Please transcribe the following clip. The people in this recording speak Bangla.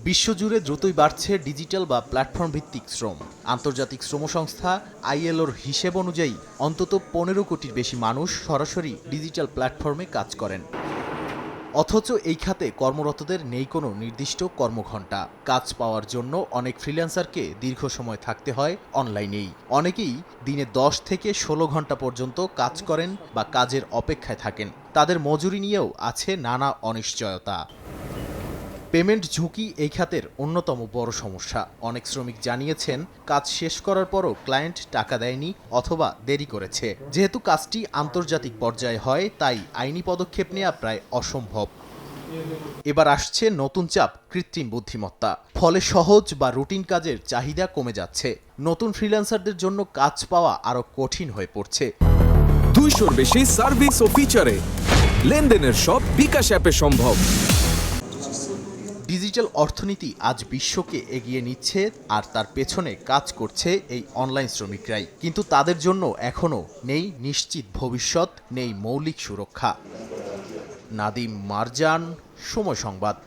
বিশ্বজুড়ে দ্রুতই বাড়ছে ডিজিটাল বা প্ল্যাটফর্ম ভিত্তিক শ্রম। আন্তর্জাতিক শ্রম সংস্থা আইএলওর হিসেব অনুযায়ী অন্তত ১৫ কোটির বেশি মানুষ সরাসরি ডিজিটাল প্ল্যাটফর্মে কাজ করেন। অথচ এই খাতে কর্মরতদের নেই কোনো নির্দিষ্ট কর্মঘণ্টা। কাজ পাওয়ার জন্য অনেক ফ্রিল্যান্সারকে দীর্ঘ সময় থাকতে হয় অনলাইনেই। অনেকেই দিনে ১০ থেকে ১৬ ঘন্টা পর্যন্ত কাজ করেন বা কাজের অপেক্ষায় থাকেন। তাদের মজুরি নিয়েও আছে নানা অনিশ্চয়তা। পেমেন্ট ঝুঁকি এই খাতের অন্যতম বড় সমস্যা। অনেক শ্রমিক জানিয়েছেন কাজ শেষ করার পরও ক্লায়েন্ট টাকা দেয়নি অথবা দেরি করেছে। যেহেতু কাজটি আন্তর্জাতিক পর্যায়ে হয়, তাই আইনি পদক্ষেপ নেওয়া প্রায় অসম্ভব। এবার আসছে নতুন চাপ, কৃত্রিম বুদ্ধিমত্তা। ফলে সহজ বা রুটিন কাজের চাহিদা কমে যাচ্ছে। নতুন ফ্রিল্যান্সারদের জন্য কাজ পাওয়া আরও কঠিন হয়ে পড়ছে। 200-র বেশি সার্ভিস ও ফিচারে লেনদেনের সব বিকাশ অ্যাপে সম্ভব। ডিজিটাল অর্থনীতি আজ বিশ্বকে এগিয়ে নিচ্ছে, আর তার পেছনে কাজ করছে এই অনলাইন শ্রমিকরাই। কিন্তু তাদের জন্য এখনও নেই নিশ্চিত ভবিষ্যৎ, নেই মৌলিক সুরক্ষা। নাদিম মারজান, সময় সংবাদ।